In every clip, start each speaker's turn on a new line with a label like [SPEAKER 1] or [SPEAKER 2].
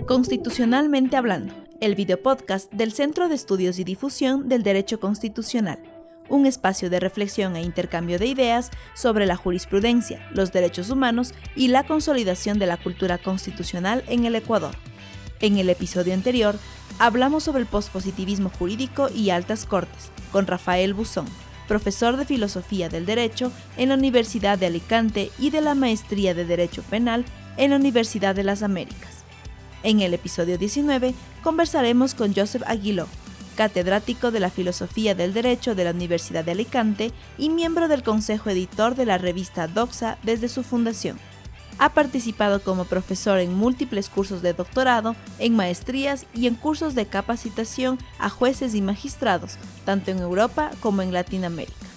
[SPEAKER 1] Constitucionalmente hablando, el videopodcast del Centro de Estudios y Difusión del Derecho Constitucional, un espacio de reflexión e intercambio de ideas sobre la jurisprudencia, los derechos humanos y la consolidación de la cultura constitucional en el Ecuador. En el episodio anterior, hablamos sobre el pospositivismo jurídico y altas cortes, con Rafael Buzón, profesor de Filosofía del Derecho en la Universidad de Alicante y de la Maestría de Derecho Penal en la Universidad de las Américas. En el episodio 19 conversaremos con Joseph Aguiló, catedrático de la Filosofía del Derecho de la Universidad de Alicante y miembro del Consejo Editor de la revista Doxa desde su fundación. Ha participado como profesor en múltiples cursos de doctorado, en maestrías y en cursos de capacitación a jueces y magistrados, tanto en Europa como en Latinoamérica.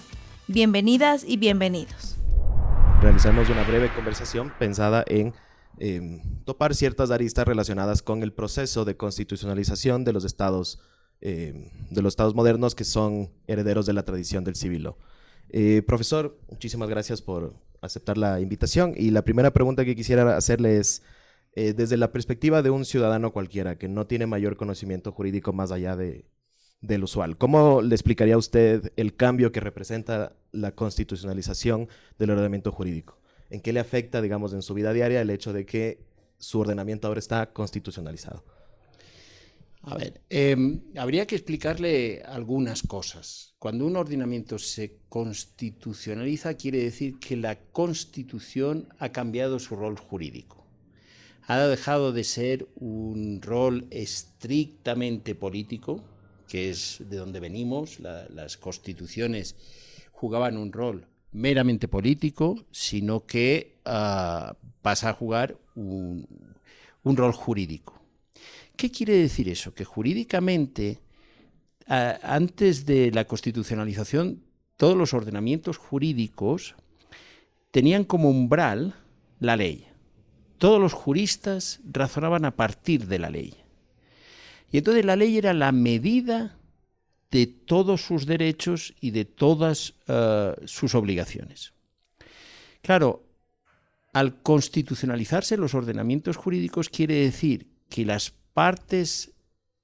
[SPEAKER 1] Bienvenidas y bienvenidos.
[SPEAKER 2] Realizamos una breve conversación pensada en topar ciertas aristas relacionadas con el proceso de constitucionalización de los estados modernos que son herederos de la tradición del civil law. Profesor, muchísimas gracias por aceptar la invitación, y la primera pregunta que quisiera hacerle es, desde la perspectiva de un ciudadano cualquiera que no tiene mayor conocimiento jurídico más allá del usual, ¿cómo le explicaría a usted el cambio que representa la constitucionalización del ordenamiento jurídico? ¿En qué le afecta, digamos, en su vida diaria el hecho de que su ordenamiento ahora está constitucionalizado?
[SPEAKER 3] A ver, habría que explicarle algunas cosas. Cuando un ordenamiento se constitucionaliza, quiere decir que la Constitución ha cambiado su rol jurídico. Ha dejado de ser un rol estrictamente político, que es de donde venimos. Las constituciones jugaban un rol meramente político, sino que pasa a jugar un rol jurídico. ¿Qué quiere decir eso? Que jurídicamente, antes de la constitucionalización, todos los ordenamientos jurídicos tenían como umbral la ley. Todos los juristas razonaban a partir de la ley. Y entonces la ley era la medida de todos sus derechos y de todas sus obligaciones. Claro, al constitucionalizarse los ordenamientos jurídicos quiere decir que las partes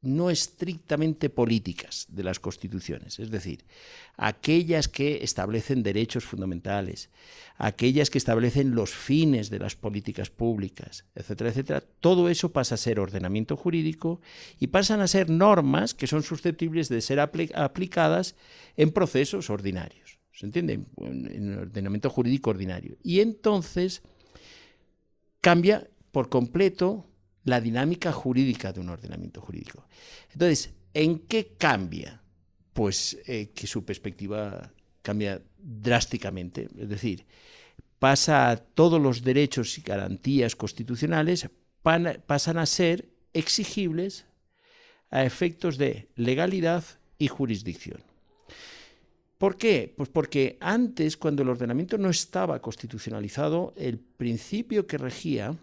[SPEAKER 3] no estrictamente políticas de las constituciones, es decir, aquellas que establecen derechos fundamentales, aquellas que establecen los fines de las políticas públicas, etcétera, etcétera, todo eso pasa a ser ordenamiento jurídico y pasan a ser normas que son susceptibles de ser aplicadas en procesos ordinarios, ¿se entiende? En ordenamiento jurídico ordinario. Y entonces cambia por completo la dinámica jurídica de un ordenamiento jurídico. Entonces, ¿en qué cambia? Pues que su perspectiva cambia drásticamente. Es decir, pasa a todos los derechos y garantías constitucionales, pasan a ser exigibles a efectos de legalidad y jurisdicción. ¿Por qué? Pues porque antes, cuando el ordenamiento no estaba constitucionalizado, el principio que regía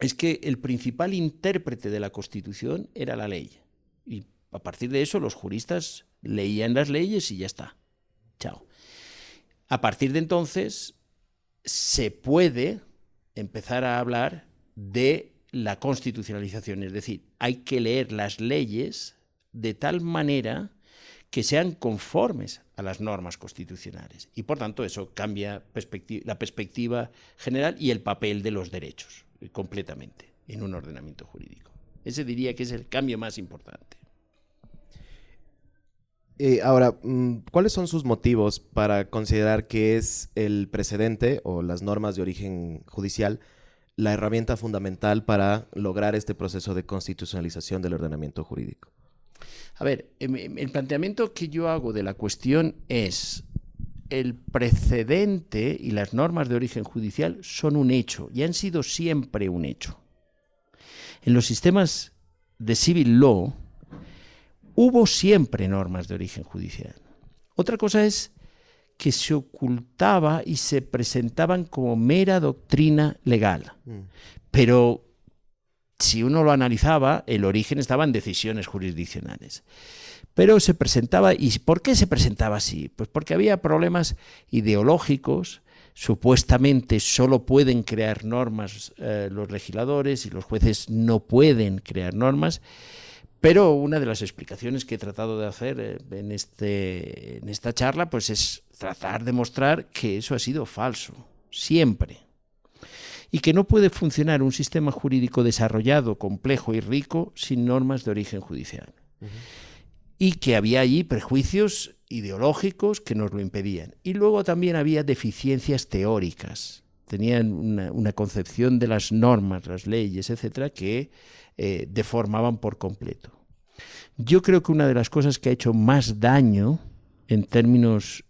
[SPEAKER 3] es que el principal intérprete de la Constitución era la ley. Y a partir de eso los juristas leían las leyes y ya está. Chao. A partir de entonces se puede empezar a hablar de la constitucionalización. Es decir, hay que leer las leyes de tal manera que sean conformes a las normas constitucionales. Y por tanto eso cambia la perspectiva general y el papel de los derechos completamente en un ordenamiento jurídico. Ese diría que es el cambio más importante.
[SPEAKER 2] Ahora, ¿cuáles son sus motivos para considerar que es el precedente o las normas de origen judicial la herramienta fundamental para lograr este proceso de constitucionalización del ordenamiento jurídico?
[SPEAKER 3] A ver, el planteamiento que yo hago de la cuestión es: el precedente y las normas de origen judicial son un hecho y han sido siempre un hecho. En los sistemas de civil law hubo siempre normas de origen judicial. Otra cosa es que se ocultaba y se presentaban como mera doctrina legal. Pero si uno lo analizaba, el origen estaba en decisiones jurisdiccionales. Pero se presentaba, ¿y por qué se presentaba así? Pues porque había problemas ideológicos supuestamente solo pueden crear normas los legisladores y los jueces no pueden crear normas, pero una de las explicaciones que he tratado de hacer en esta charla pues es tratar de mostrar que eso ha sido falso, siempre. Y que no puede funcionar un sistema jurídico desarrollado, complejo y rico sin normas de origen judicial. Y que había allí prejuicios ideológicos que nos lo impedían. Y luego también había deficiencias teóricas. Tenían una concepción de las normas, las leyes, etcétera, que deformaban por completo. Yo creo que una de las cosas que ha hecho más daño en términos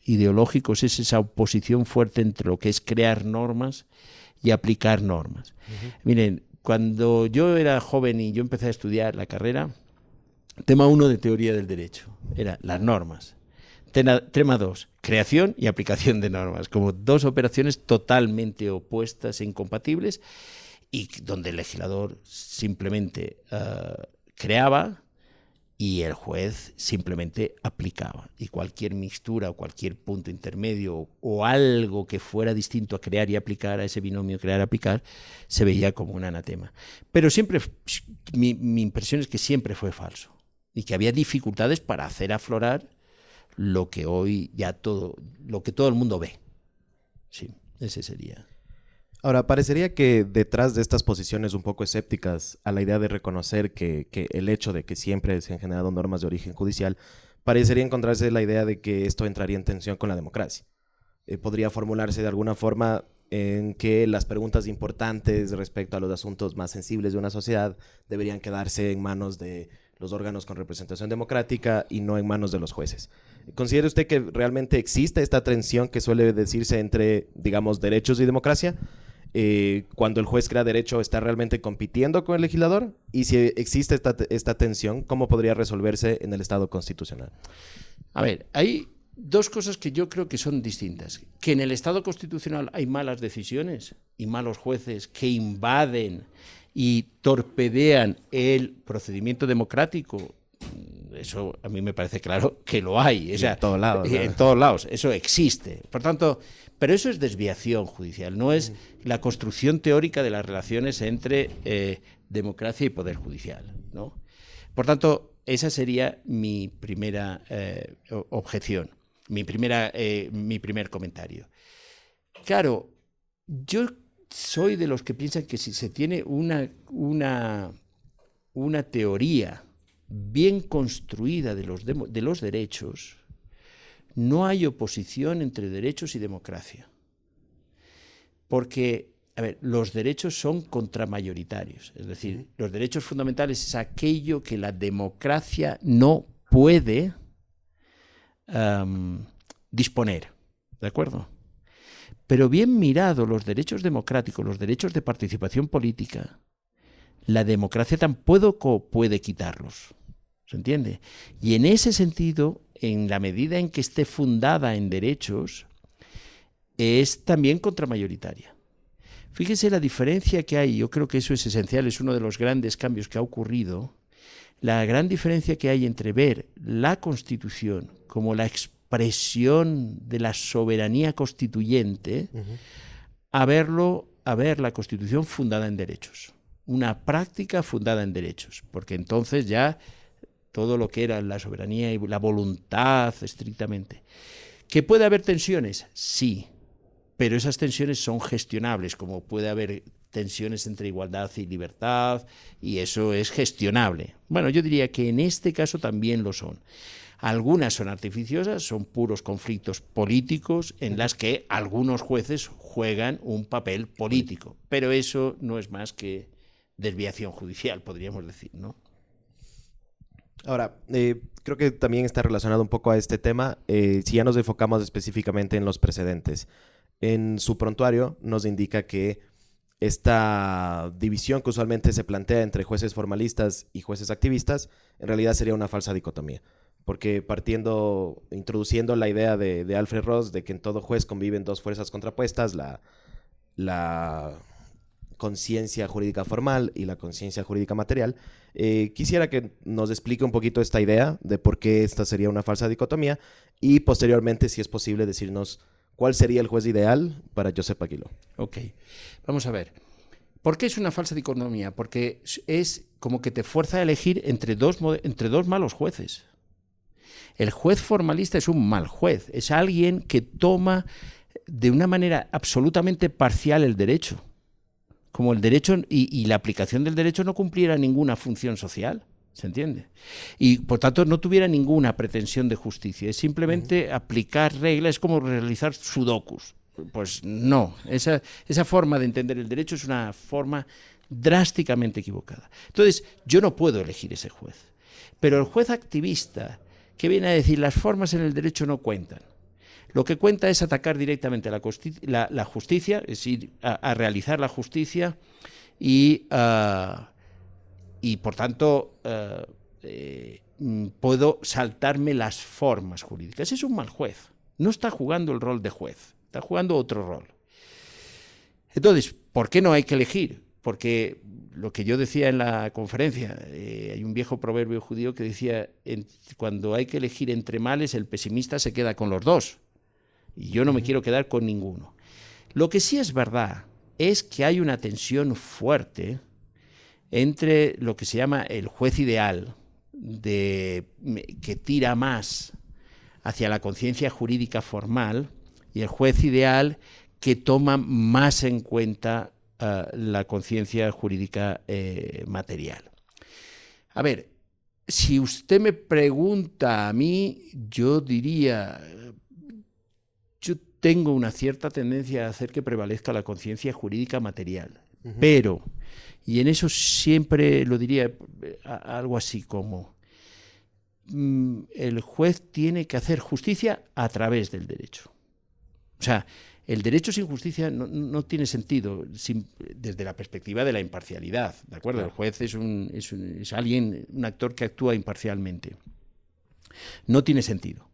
[SPEAKER 3] ideológicos es esa oposición fuerte entre lo que es crear normas y aplicar normas. Miren, cuando yo era joven y yo empecé a estudiar la carrera, tema 1 de teoría del derecho era las normas. Tema 2, creación y aplicación de normas, como dos operaciones totalmente opuestas e incompatibles, y donde el legislador simplemente creaba y el juez simplemente aplicaba. Y cualquier mixtura o cualquier punto intermedio o algo que fuera distinto a crear y aplicar, a ese binomio crear-aplicar, se veía como un anatema. Pero siempre, mi impresión es que siempre fue falso y que había dificultades para hacer aflorar lo que hoy lo que todo el mundo ve. Sí, ese sería.
[SPEAKER 2] Ahora, parecería que detrás de estas posiciones un poco escépticas a la idea de reconocer que el hecho de que siempre se han generado normas de origen judicial, parecería encontrarse la idea de que esto entraría en tensión con la democracia. Podría formularse de alguna forma en que las preguntas importantes respecto a los asuntos más sensibles de una sociedad deberían quedarse en manos de los órganos con representación democrática y no en manos de los jueces. ¿Considera usted que realmente existe esta tensión que suele decirse entre, digamos, derechos y democracia? Cuando el juez crea derecho, ¿está realmente compitiendo con el legislador? Y si existe esta tensión, ¿cómo podría resolverse en el Estado constitucional?
[SPEAKER 3] A ver, hay dos cosas que yo creo que son distintas. Que en el Estado constitucional hay malas decisiones y malos jueces que invaden y torpedean el procedimiento democrático. Eso a mí me parece claro que lo hay. O sea,
[SPEAKER 2] en todos lados.
[SPEAKER 3] En todos lados, eso existe. Por tanto, pero eso es desviación judicial, no es la construcción teórica de las relaciones entre democracia y poder judicial, ¿no? Por tanto, esa sería mi primera objeción, mi primer comentario. Claro, yo soy de los que piensan que si se tiene una teoría bien construida de los derechos, no hay oposición entre derechos y democracia. Porque, a ver, los derechos son contramayoritarios. Es decir, los derechos fundamentales es aquello que la democracia no puede disponer. ¿De acuerdo? Pero bien mirado, los derechos democráticos, los derechos de participación política, la democracia tampoco puede quitarlos. ¿Se entiende? Y en ese sentido, en la medida en que esté fundada en derechos, es también contramayoritaria. Fíjese la diferencia que hay, yo creo que eso es esencial, es uno de los grandes cambios que ha ocurrido, la gran diferencia que hay entre ver la Constitución como la expresión de la soberanía constituyente, a ver la Constitución fundada en derechos, una práctica fundada en derechos, porque entonces ya todo lo que era la soberanía y la voluntad estrictamente. ¿Que puede haber tensiones? Sí, pero esas tensiones son gestionables, como puede haber tensiones entre igualdad y libertad, y eso es gestionable. Bueno, yo diría que en este caso también lo son. Algunas son artificiosas, son puros conflictos políticos en las que algunos jueces juegan un papel político, pero eso no es más que desviación judicial, podríamos decir, ¿no?
[SPEAKER 2] Ahora, creo que también está relacionado un poco a este tema, si ya nos enfocamos específicamente en los precedentes. En su prontuario nos indica que esta división que usualmente se plantea entre jueces formalistas y jueces activistas, en realidad sería una falsa dicotomía. Porque introduciendo la idea de Alfred Ross de que en todo juez conviven dos fuerzas contrapuestas, la conciencia jurídica formal y la conciencia jurídica material, quisiera que nos explique un poquito esta idea de por qué esta sería una falsa dicotomía y posteriormente, si es posible, decirnos ¿cuál sería el juez ideal para Josep Aguiló?
[SPEAKER 3] Ok, vamos a ver. ¿Por qué es una falsa dicotomía? Porque es como que te fuerza a elegir entre dos malos jueces. El juez formalista es un mal juez, es alguien que toma de una manera absolutamente parcial el derecho, como el derecho y la aplicación del derecho no cumpliera ninguna función social, ¿se entiende? Y por tanto no tuviera ninguna pretensión de justicia, es simplemente aplicar reglas, es como realizar sudokus. Pues no, esa forma de entender el derecho es una forma drásticamente equivocada. Entonces, yo no puedo elegir ese juez, pero el juez activista, que viene a decir las formas en el derecho no cuentan. Lo que cuenta es atacar directamente la justicia, es decir, a realizar la justicia y por tanto puedo saltarme las formas jurídicas. Es un mal juez, no está jugando el rol de juez, está jugando otro rol. Entonces, ¿por qué no hay que elegir? Porque lo que yo decía en la conferencia, hay un viejo proverbio judío que decía, cuando hay que elegir entre males, el pesimista se queda con los dos. Y yo no me quiero quedar con ninguno. Lo que sí es verdad es que hay una tensión fuerte entre lo que se llama el juez ideal, que tira más hacia la conciencia jurídica formal, y el juez ideal que toma más en cuenta la conciencia jurídica material. A ver, si usted me pregunta a mí, yo diría, yo tengo una cierta tendencia a hacer que prevalezca la conciencia jurídica material, pero, y en eso siempre lo diría algo así como, el juez tiene que hacer justicia a través del derecho. O sea, el derecho sin justicia no tiene sentido desde la perspectiva de la imparcialidad, ¿de acuerdo? Claro. El juez es alguien, un actor que actúa imparcialmente. No tiene sentido.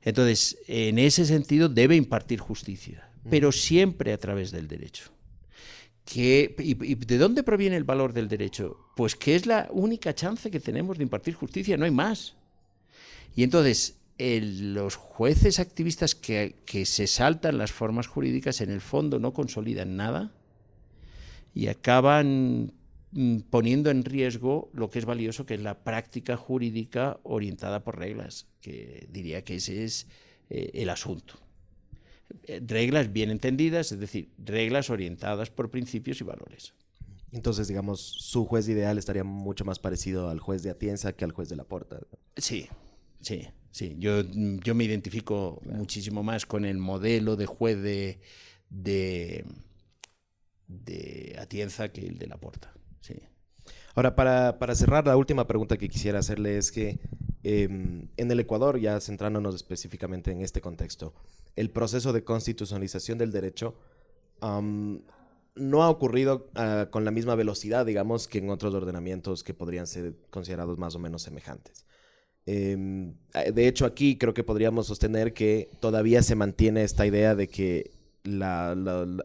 [SPEAKER 3] Entonces, en ese sentido debe impartir justicia, pero siempre a través del derecho. ¿Y de dónde proviene el valor del derecho? Pues que es la única chance que tenemos de impartir justicia, no hay más. Y entonces, los jueces activistas que se saltan las formas jurídicas, en el fondo no consolidan nada y acaban poniendo en riesgo lo que es valioso, que es la práctica jurídica orientada por reglas, que diría que ese es el asunto. Reglas bien entendidas, es decir, reglas orientadas por principios y valores.
[SPEAKER 2] Entonces, digamos, su juez ideal estaría mucho más parecido al juez de Atienza que al juez de Laporta.
[SPEAKER 3] Sí. Yo me identifico muchísimo más con el modelo de juez de Atienza que el de Laporta. Sí.
[SPEAKER 2] Ahora, para cerrar, la última pregunta que quisiera hacerle es que en el Ecuador, ya centrándonos específicamente en este contexto, el proceso de constitucionalización del derecho no ha ocurrido con la misma velocidad, digamos, que en otros ordenamientos que podrían ser considerados más o menos semejantes. De hecho, aquí creo que podríamos sostener que todavía se mantiene esta idea de que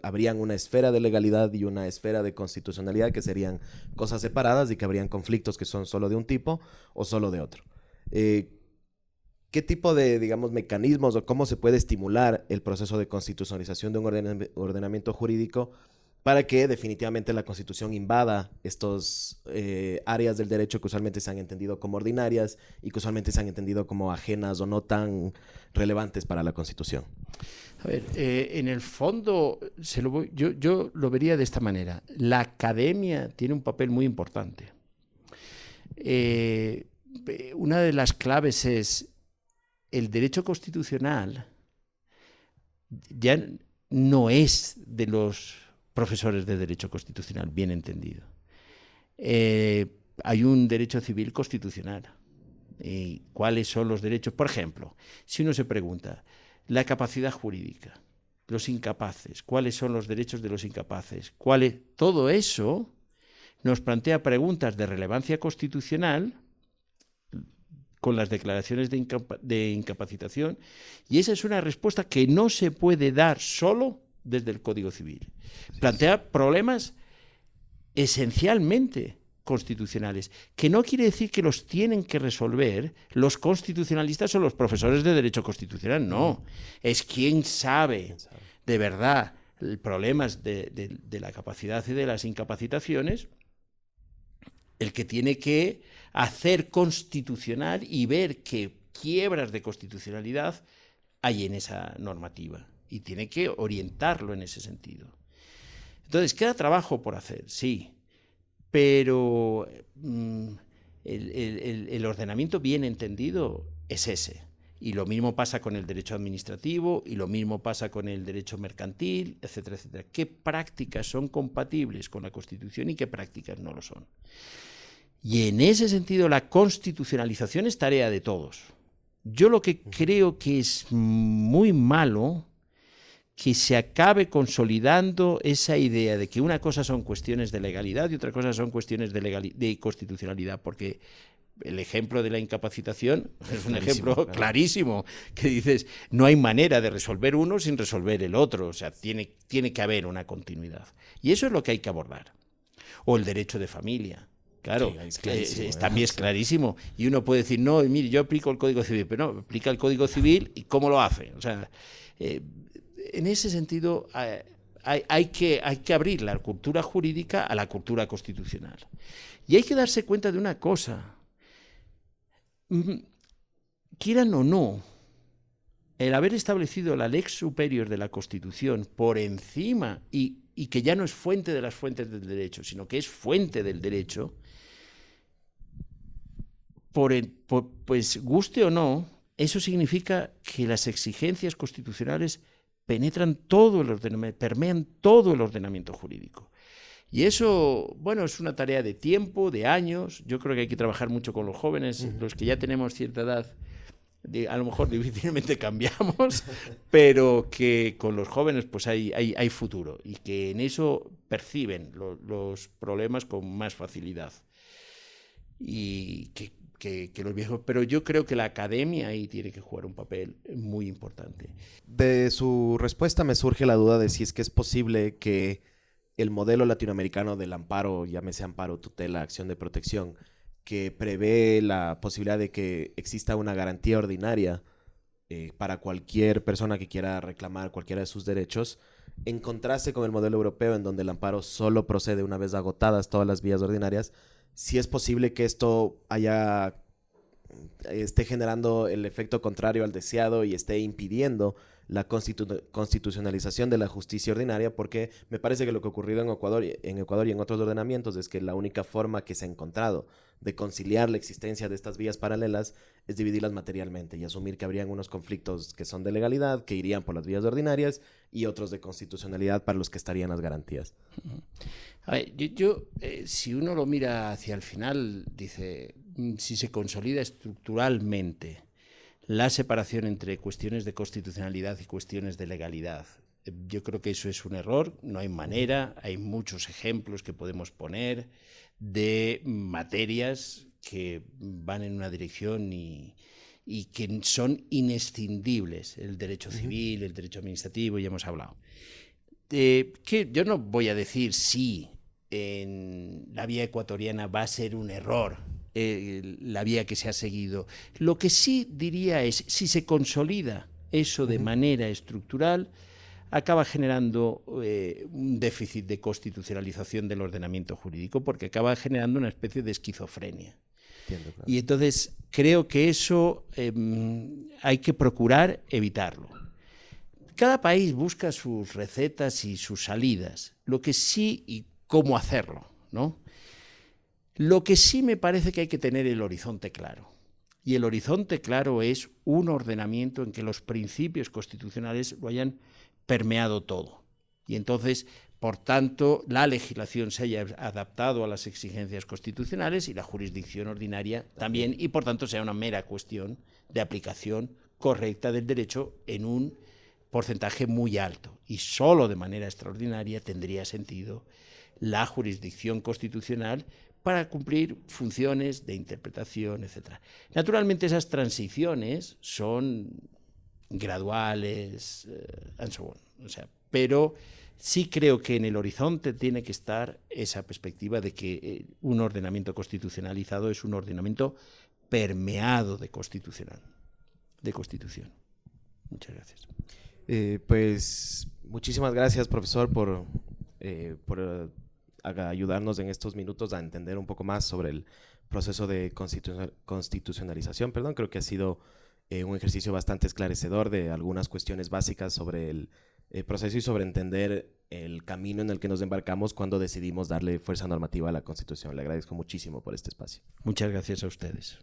[SPEAKER 2] habrían una esfera de legalidad y una esfera de constitucionalidad que serían cosas separadas y que habrían conflictos que son solo de un tipo o solo de otro. ¿Qué tipo de, digamos, mecanismos o cómo se puede estimular el proceso de constitucionalización de un ordenamiento jurídico para que definitivamente la Constitución invada estos áreas del derecho que usualmente se han entendido como ordinarias y que usualmente se han entendido como ajenas o no tan relevantes para la Constitución?
[SPEAKER 3] A ver, en el fondo yo lo vería de esta manera. La academia tiene un papel muy importante. Una de las claves es el derecho constitucional ya no es de los profesores de derecho constitucional, bien entendido. Hay un derecho civil constitucional. ¿Cuáles son los derechos? Por ejemplo, si uno se pregunta, la capacidad jurídica, los incapaces, ¿cuáles son los derechos de los incapaces? Todo eso nos plantea preguntas de relevancia constitucional con las declaraciones de incapacitación, y esa es una respuesta que no se puede dar solo desde el Código Civil. Plantea problemas esencialmente constitucionales, que no quiere decir que los tienen que resolver los constitucionalistas o los profesores de derecho constitucional, no. Es quien sabe de verdad problemas de la capacidad y de las incapacitaciones, el que tiene que hacer constitucional y ver qué quiebras de constitucionalidad hay en esa normativa, y tiene que orientarlo en ese sentido. Entonces, queda trabajo por hacer, sí, pero el ordenamiento bien entendido es ese. Y lo mismo pasa con el derecho administrativo, y lo mismo pasa con el derecho mercantil, etcétera, etcétera. ¿Qué prácticas son compatibles con la Constitución y qué prácticas no lo son? Y en ese sentido la constitucionalización es tarea de todos. Yo lo que creo que es muy malo que se acabe consolidando esa idea de que una cosa son cuestiones de legalidad y otra cosa son cuestiones de constitucionalidad, porque el ejemplo de la incapacitación es un ejemplo clarísimo, que dices, no hay manera de resolver uno sin resolver el otro, o sea, tiene que haber una continuidad. Y eso es lo que hay que abordar. O el derecho de familia. Claro, sí, también es clarísimo. Y uno puede decir, no, mire, yo aplico el Código Civil, pero no, aplica el Código Civil y ¿cómo lo hace? O sea, en ese sentido hay que abrir la cultura jurídica a la cultura constitucional. Y hay que darse cuenta de una cosa. Quieran o no, el haber establecido la lex superior de la Constitución por encima y que ya no es fuente de las fuentes del derecho, sino que es fuente del derecho, pues guste o no, eso significa que las exigencias constitucionales penetran todo el ordenamiento, permean todo el ordenamiento jurídico. Y eso, bueno, es una tarea de tiempo, de años. Yo creo que hay que trabajar mucho con los jóvenes, los que ya tenemos cierta edad. A lo mejor difícilmente cambiamos, pero que con los jóvenes pues hay futuro, y que en eso perciben los problemas con más facilidad. Y que los viejos, pero yo creo que la academia ahí tiene que jugar un papel muy importante.
[SPEAKER 2] De su respuesta me surge la duda de si es que es posible que el modelo latinoamericano del amparo, llámese amparo, tutela, acción de protección, que prevé la posibilidad de que exista una garantía ordinaria para cualquier persona que quiera reclamar cualquiera de sus derechos, en contraste con el modelo europeo, en donde el amparo solo procede una vez agotadas todas las vías ordinarias. Si es posible que esto esté generando el efecto contrario al deseado y esté impidiendo la constitucionalización de la justicia ordinaria, porque me parece que lo que ha ocurrido en Ecuador y en otros ordenamientos es que la única forma que se ha encontrado de conciliar la existencia de estas vías paralelas es dividirlas materialmente y asumir que habrían unos conflictos que son de legalidad, que irían por las vías ordinarias, y otros de constitucionalidad para los que estarían las garantías.
[SPEAKER 3] A ver, si uno lo mira hacia el final, dice, si se consolida estructuralmente la separación entre cuestiones de constitucionalidad y cuestiones de legalidad, yo creo que eso es un error, no hay manera. Hay muchos ejemplos que podemos poner de materias que van en una dirección y que son inescindibles, el derecho civil, el derecho administrativo, ya hemos hablado. Que yo no voy a decir si en la vía ecuatoriana va a ser un error la vía que se ha seguido. Lo que sí diría es, si se consolida eso de manera estructural, acaba generando un déficit de constitucionalización del ordenamiento jurídico, porque acaba generando una especie de esquizofrenia. Entiendo, claro. Y entonces creo que eso hay que procurar evitarlo. Cada país busca sus recetas y sus salidas, lo que sí, y cómo hacerlo, ¿no? Lo que sí me parece que hay que tener el horizonte claro. Y el horizonte claro es un ordenamiento en que los principios constitucionales lo hayan permeado todo. Y entonces, por tanto, la legislación se haya adaptado a las exigencias constitucionales y la jurisdicción ordinaria también, y por tanto sea una mera cuestión de aplicación correcta del derecho en un porcentaje muy alto. Y solo de manera extraordinaria tendría sentido la jurisdicción constitucional para cumplir funciones de interpretación, etc. Naturalmente esas transiciones son graduales, and so on. O sea, pero Sí creo que en el horizonte tiene que estar esa perspectiva de que un ordenamiento constitucionalizado es un ordenamiento permeado de constitución. Muchas gracias.
[SPEAKER 2] Pues muchísimas gracias, profesor, por ayudarnos en estos minutos a entender un poco más sobre el proceso de constitucionalización. Creo que ha sido un ejercicio bastante esclarecedor de algunas cuestiones básicas sobre el proceso y sobre entender el camino en el que nos embarcamos cuando decidimos darle fuerza normativa a la Constitución. Le agradezco muchísimo por este espacio.
[SPEAKER 3] Muchas gracias a ustedes.